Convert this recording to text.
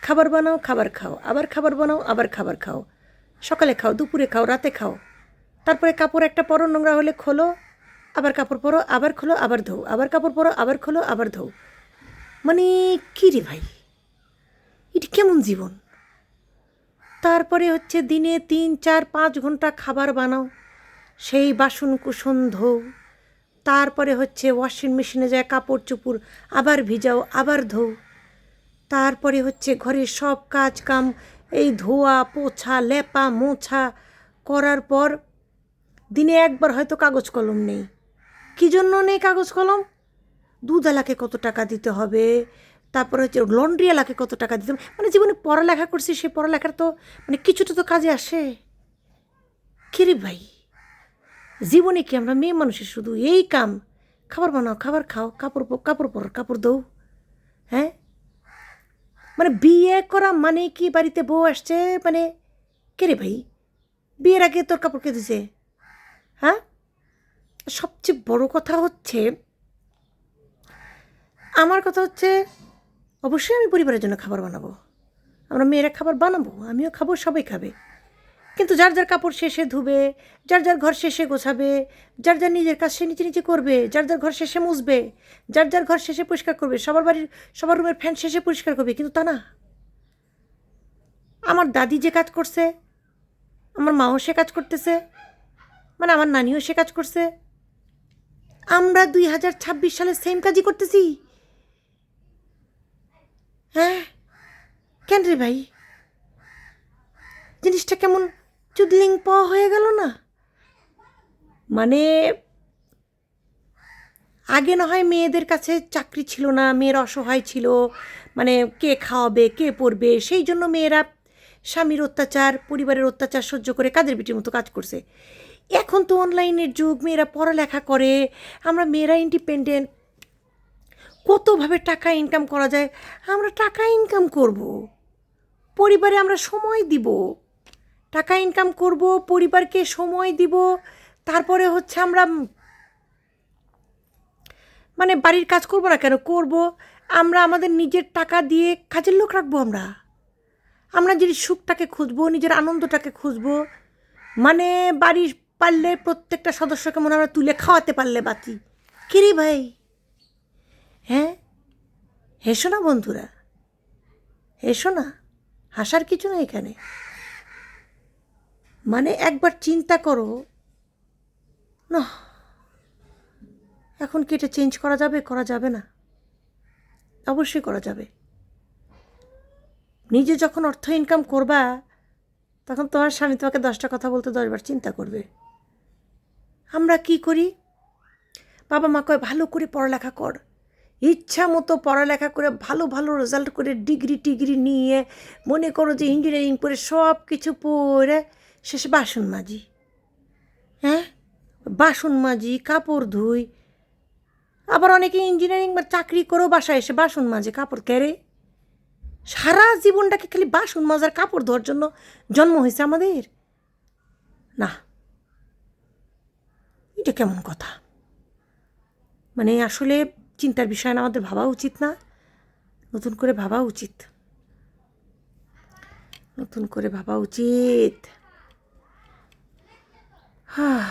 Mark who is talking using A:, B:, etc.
A: খাবার বানাও, খাবার খাও, আবার খাবার বানাও, আবার খাবার খাও, সকালে খাও, দুপুরে খাও, রাতে খাও, তারপরে কাপড় একটা পরো, নোংরা হলে খোলো, আবার কাপড় পরো, আবার খোলো, আবার ধোও, আবার কাপড় পরো, আবার খোলো, আবার ধোও। মানে কী রে ভাই, এটি কেমন জীবন? তারপরে হচ্ছে দিনে 3, 4, 5 ঘন্টা খাবার বানাও, সেই বাসন কুসন ধোও, তারপরে হচ্ছে ওয়াশিং মেশিনে যায় কাপড় চোপড় আবার ভিজাও, আবার ধোও, তারপরে হচ্ছে ঘরের সব কাজ কাম, এই ধোয়া পোছা লেপা মোছা করার পর দিনে একবার হয়তো কাগজ কলম নেই। কী জন্য নেই কাগজ কলম? দুধওয়ালাকে কত টাকা দিতে হবে, তারপরে হচ্ছে লন্ড্রিওয়ালাকে কত টাকা দিতে হবে। মানে জীবনে পড়ালেখা করছি, সে পড়ালেখার তো মানে কিছুটা তো কাজে আসে। কিরে ভাই, জীবনে কি আমরা মেয়ে মানুষের শুধু এই কাম? খাবার বানাও, খাবার খাও, কাপড় পরো, কাপড় দৌ। হ্যাঁ, মানে বিয়ে করা মানে কি বাড়িতে বউ আসছে মানে? কে রে ভাই, বিয়ের আগে তোর কাপড় কে দিছে? হ্যাঁ, সবচেয়ে বড় কথা হচ্ছে, আমার কথা হচ্ছে অবশ্যই আমি পরিবারের জন্য খাবার বানাবো, আমরা মেয়েরা খাবার বানাবো, আমিও খাবো, সবাই খাবে। কিন্তু যার যার কাপড় শেষে ধুবে, যার যার ঘর শেষে গোছাবে, যার যার নিজের কাজ সে নিজে নিজে করবে, যার যার ঘর শেষে মুছবে, যার যার ঘর শেষে পরিষ্কার করবে, সবার বাড়ির সবার রুমের ফ্যান শেষে পরিষ্কার করবে। কিন্তু তা না, আমার দাদি যে কাজ করছে, আমার মাও সে কাজ করতেছে, মানে আমার নানিও সে কাজ করছে, আমরা 2026 সালে সেম কাজই করতেছি। হ্যাঁ, কেন রে ভাই, জিনিসটা কেমন চুদলিং প হয়ে গেল না? মানে আগে না হয় মেয়েদের কাছে চাকরি ছিল না, মেয়েরা অসহায় ছিল, মানে কে খাওয়াবে কে পড়বে, সেই জন্য মেয়েরা স্বামীর অত্যাচার পরিবারের অত্যাচার সহ্য করে কাজের বিটির মতো কাজ করছে। এখন তো অনলাইনের যুগ, মেয়েরা পড়ালেখা করে, আমরা মেয়েরা ইন্ডিপেন্ডেন্ট, কতভাবে টাকা ইনকাম করা যায় আমরা টাকা ইনকাম করব, পরিবারে আমরা সময় দিব, টাকা ইনকাম করব, পরিবারকে সময় দিব, তারপরে হচ্ছে আমরা মানে বাড়ির কাজ করবো না কেন? করব। আমরা আমাদের নিজের টাকা দিয়ে কাজের লোক রাখবো, আমরা নিজের সুখটাকে খুঁজবো, নিজের আনন্দটাকে খুঁজবো। মানে বাড়ির পারলে প্রত্যেকটা সদস্যকে মনে আমরা তুলে খাওয়াতে পারলে বাকি। কিরে ভাই, হ্যাঁ, হেসো না বন্ধুরা, হেসো না, হাসার কিছু না এখানে। মানে একবার চিন্তা করো না, এখন কি এটা চেঞ্জ করা যাবে? করা যাবে না, অবশ্যই করা যাবে। নিজে যখন অর্থ ইনকাম করবা, তখন তোমার স্বামী তোমাকে 10টা কথা বলতে 10বার চিন্তা করবে। আমরা কি করি, বাবা মা কয় ভালো করে পড়ালেখা কর, ইচ্ছা মতো পড়ালেখা করে ভালো ভালো রেজাল্ট করে ডিগ্রি নিয়ে মনে করো যে ইঞ্জিনিয়ারিং করে সব কিছু পড়ে শেষে বাসন মাজি। হ্যাঁ, বাসন মাজি, কাপড় ধুই। আবার অনেকে ইঞ্জিনিয়ারিং বা চাকরি করেও বাসায় এসে বাসন মাজে, কাপড় কেড়ে। সারা জীবনটাকে খালি বাসন মাজার কাপড় ধোয়ার জন্য জন্ম হয়েছে আমাদের? না, এটা কেমন কথা? মানে আসলে চিন্তার বিষয় না, আমাদের ভাবা উচিত না? নতুন করে ভাবা উচিত, নতুন করে ভাবা উচিত। হ্যাঁ।